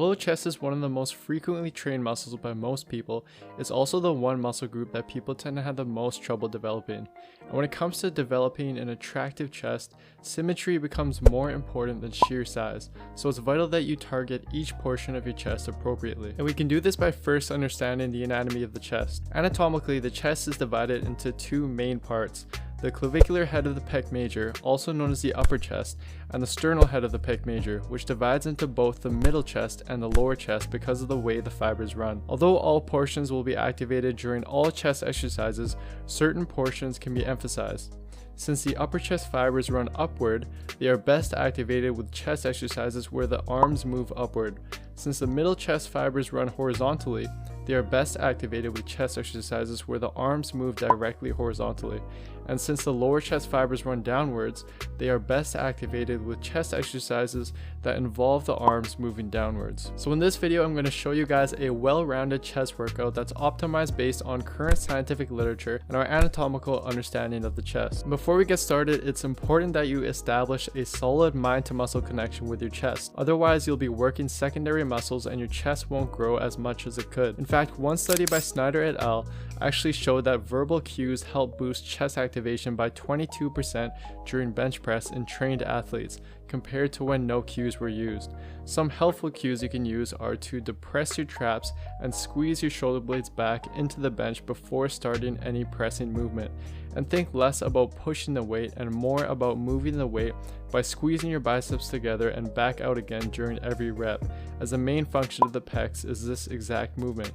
Although chest is one of the most frequently trained muscles by most people, it's also the one muscle group that people tend to have the most trouble developing. And when it comes to developing an attractive chest, symmetry becomes more important than sheer size, so it's vital that you target each portion of your chest appropriately. And we can do this by first understanding the anatomy of the chest. Anatomically, the chest is divided into two main parts: the clavicular head of the pec major, also known as the upper chest, and the sternal head of the pec major, which divides into both the middle chest and the lower chest because of the way the fibers run. Although all portions will be activated during all chest exercises, certain portions can be emphasized. Since the upper chest fibers run upward, they are best activated with chest exercises where the arms move upward. Since the middle chest fibers run horizontally, they are best activated with chest exercises where the arms move directly horizontally. And since the lower chest fibers run downwards, they are best activated with chest exercises that involve the arms moving downwards. So in this video, I'm going to show you guys a well-rounded chest workout that's optimized based on current scientific literature and our anatomical understanding of the chest. Before we get started, it's important that you establish a solid mind-to-muscle connection with your chest. Otherwise, you'll be working secondary muscles and your chest won't grow as much as it could. In fact, one study by Snyder et al. Actually showed that verbal cues help boost chest activation by 22% during bench press in trained athletes, compared to when no cues were used. Some helpful cues you can use are to depress your traps and squeeze your shoulder blades back into the bench before starting any pressing movement, and think less about pushing the weight and more about moving the weight by squeezing your biceps together and back out again during every rep, as the main function of the pecs is this exact movement.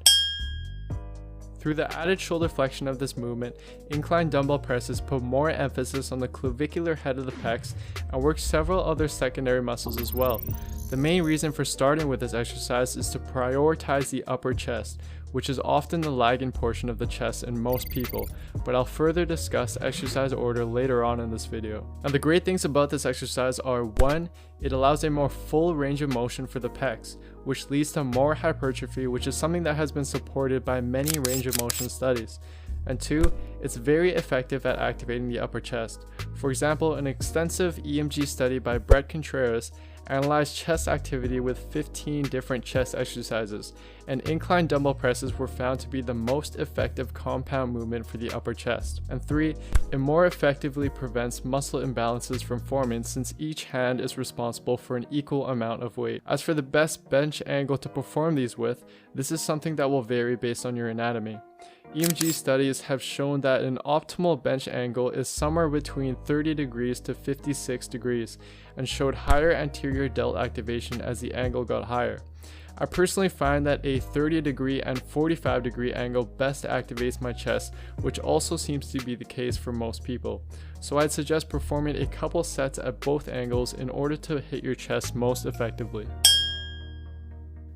Through the added shoulder flexion of this movement, incline dumbbell presses put more emphasis on the clavicular head of the pecs and work several other secondary muscles as well. The main reason for starting with this exercise is to prioritize the upper chest, which is often the lagging portion of the chest in most people, but I'll further discuss exercise order later on in this video. Now the great things about this exercise are: 1. It allows a more full range of motion for the pecs, which leads to more hypertrophy, which is something that has been supported by many range of motion studies. And 2, it's very effective at activating the upper chest. For example, an extensive EMG study by Brett Contreras analyzed chest activity with 15 different chest exercises, and incline dumbbell presses were found to be the most effective compound movement for the upper chest. And 3, it more effectively prevents muscle imbalances from forming since each hand is responsible for an equal amount of weight. As for the best bench angle to perform these with, this is something that will vary based on your anatomy. EMG studies have shown that an optimal bench angle is somewhere between 30 degrees to 56 degrees and showed higher anterior delt activation as the angle got higher. I personally find that a 30 degree and 45 degree angle best activates my chest, which also seems to be the case for most people. So I'd suggest performing a couple sets at both angles in order to hit your chest most effectively.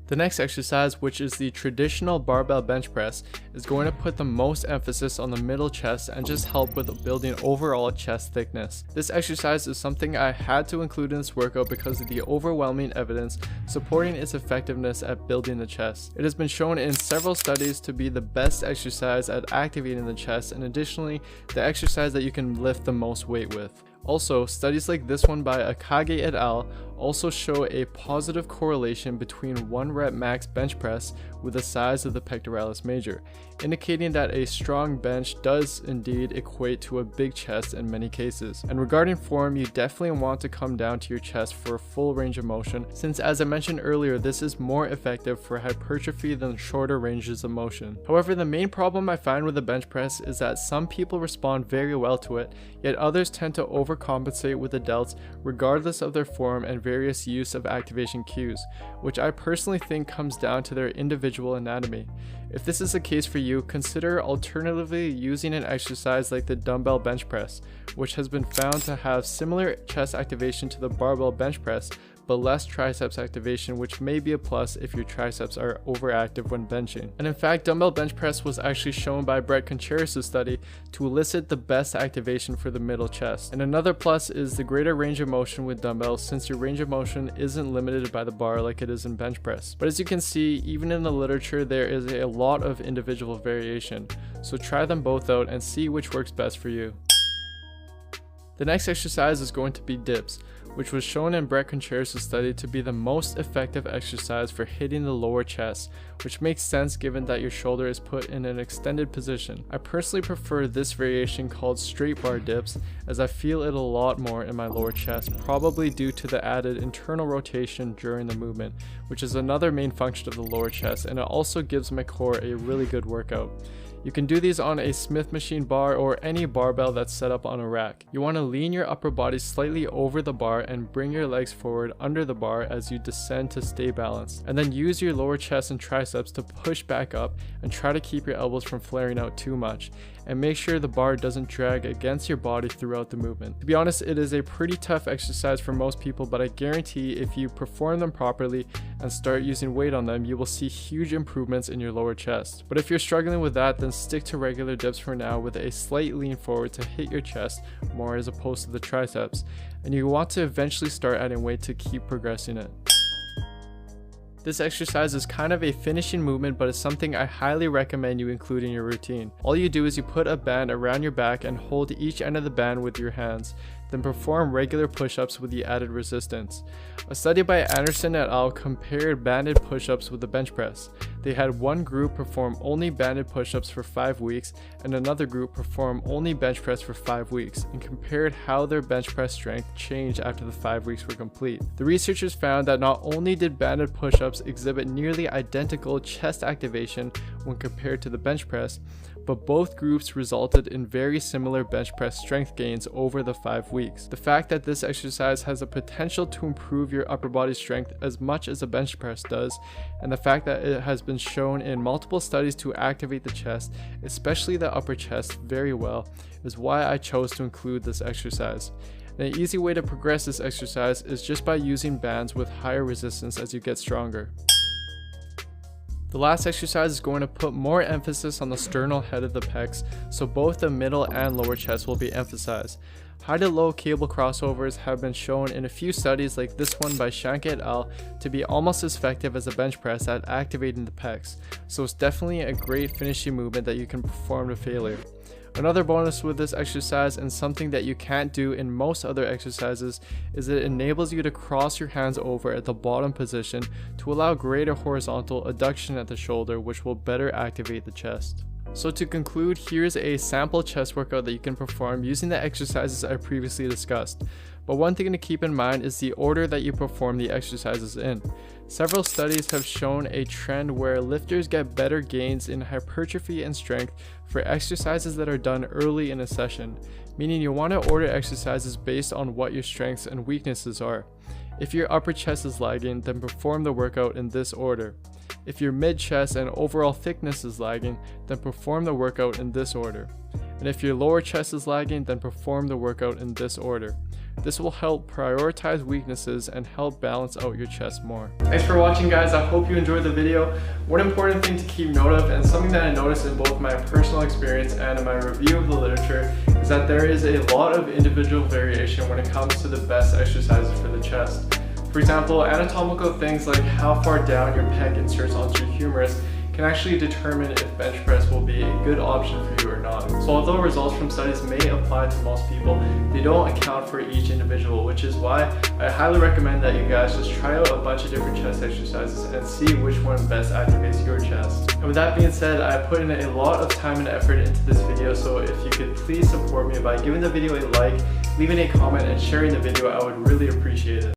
The next exercise, which is the traditional barbell bench press, is going to put the most emphasis on the middle chest and just help with building overall chest thickness. This exercise is something I had to include in this workout because of the overwhelming evidence supporting its effectiveness at building the chest. It has been shown in several studies to be the best exercise at activating the chest, and additionally, the exercise that you can lift the most weight with. Also, studies like this one by Akage et al. Also show a positive correlation between 1 rep max bench press with the size of the pectoralis major, indicating that a strong bench does indeed equate to a big chest in many cases. And regarding form, you definitely want to come down to your chest for a full range of motion, since as I mentioned earlier, this is more effective for hypertrophy than shorter ranges of motion. However, the main problem I find with the bench press is that some people respond very well to it, yet others tend to overcompensate with the delts regardless of their form and various use of activation cues, which I personally think comes down to their individual anatomy. If this is the case for you, consider alternatively using an exercise like the dumbbell bench press, which has been found to have similar chest activation to the barbell bench press, but less triceps activation, which may be a plus if your triceps are overactive when benching. And in fact, dumbbell bench press was actually shown by Brett Contreras' study to elicit the best activation for the middle chest. And another plus is the greater range of motion with dumbbells, since your range of motion isn't limited by the bar like it is in bench press. But as you can see, even in the literature, there is a lot of individual variation. So try them both out and see which works best for you. The next exercise is going to be dips, which was shown in Brett Contreras' study to be the most effective exercise for hitting the lower chest, which makes sense given that your shoulder is put in an extended position. I personally prefer this variation called straight bar dips, as I feel it a lot more in my lower chest, probably due to the added internal rotation during the movement, which is another main function of the lower chest, and it also gives my core a really good workout. You can do these on a Smith machine bar or any barbell that's set up on a rack. You want to lean your upper body slightly over the bar and bring your legs forward under the bar as you descend to stay balanced. And then use your lower chest and triceps to push back up and try to keep your elbows from flaring out too much. And make sure the bar doesn't drag against your body throughout the movement. To be honest, it is a pretty tough exercise for most people, but I guarantee if you perform them properly and start using weight on them, you will see huge improvements in your lower chest. But if you're struggling with that, then stick to regular dips for now with a slight lean forward to hit your chest more as opposed to the triceps. And you want to eventually start adding weight to keep progressing it. This exercise is kind of a finishing movement, but it's something I highly recommend you include in your routine. All you do is you put a band around your back and hold each end of the band with your hands, then perform regular push-ups with the added resistance. A study by Anderson et al. Compared banded push-ups with the bench press. They had one group perform only banded push-ups for 5 weeks and another group perform only bench press for 5 weeks, and compared how their bench press strength changed after the 5 weeks were complete. The researchers found that not only did banded push-ups exhibit nearly identical chest activation when compared to the bench press, but both groups resulted in very similar bench press strength gains over the 5 weeks. The fact that this exercise has the potential to improve your upper body strength as much as a bench press does, and the fact that it has been shown in multiple studies to activate the chest, especially the upper chest, very well, is why I chose to include this exercise. And an easy way to progress this exercise is just by using bands with higher resistance as you get stronger. The last exercise is going to put more emphasis on the sternal head of the pecs, so both the middle and lower chest will be emphasized. High to low cable crossovers have been shown in a few studies like this one by Shank et al. To be almost as effective as a bench press at activating the pecs, so it's definitely a great finishing movement that you can perform to failure. Another bonus with this exercise, and something that you can't do in most other exercises, is it enables you to cross your hands over at the bottom position to allow greater horizontal adduction at the shoulder, which will better activate the chest. So to conclude, here's a sample chest workout that you can perform using the exercises I previously discussed. But one thing to keep in mind is the order that you perform the exercises in. Several studies have shown a trend where lifters get better gains in hypertrophy and strength for exercises that are done early in a session, meaning you want to order exercises based on what your strengths and weaknesses are. If your upper chest is lagging, then perform the workout in this order. If your mid-chest and overall thickness is lagging, then perform the workout in this order. And if your lower chest is lagging, then perform the workout in this order. This will help prioritize weaknesses and help balance out your chest more. Thanks for watching, guys. I hope you enjoyed the video. One important thing to keep note of, and something that I noticed in both my personal experience and in my review of the literature, is that there is a lot of individual variation when it comes to the best exercises for the chest. For example, anatomical things like how far down your pec inserts onto your humerus can actually determine if bench press will be a good option for you or not. So although results from studies may apply to most people, they don't account for each individual, which is why I highly recommend that you guys just try out a bunch of different chest exercises and see which one best activates your chest. And with that being said, I put in a lot of time and effort into this video, so if you could please support me by giving the video a like, leaving a comment, and sharing the video, I would really appreciate it.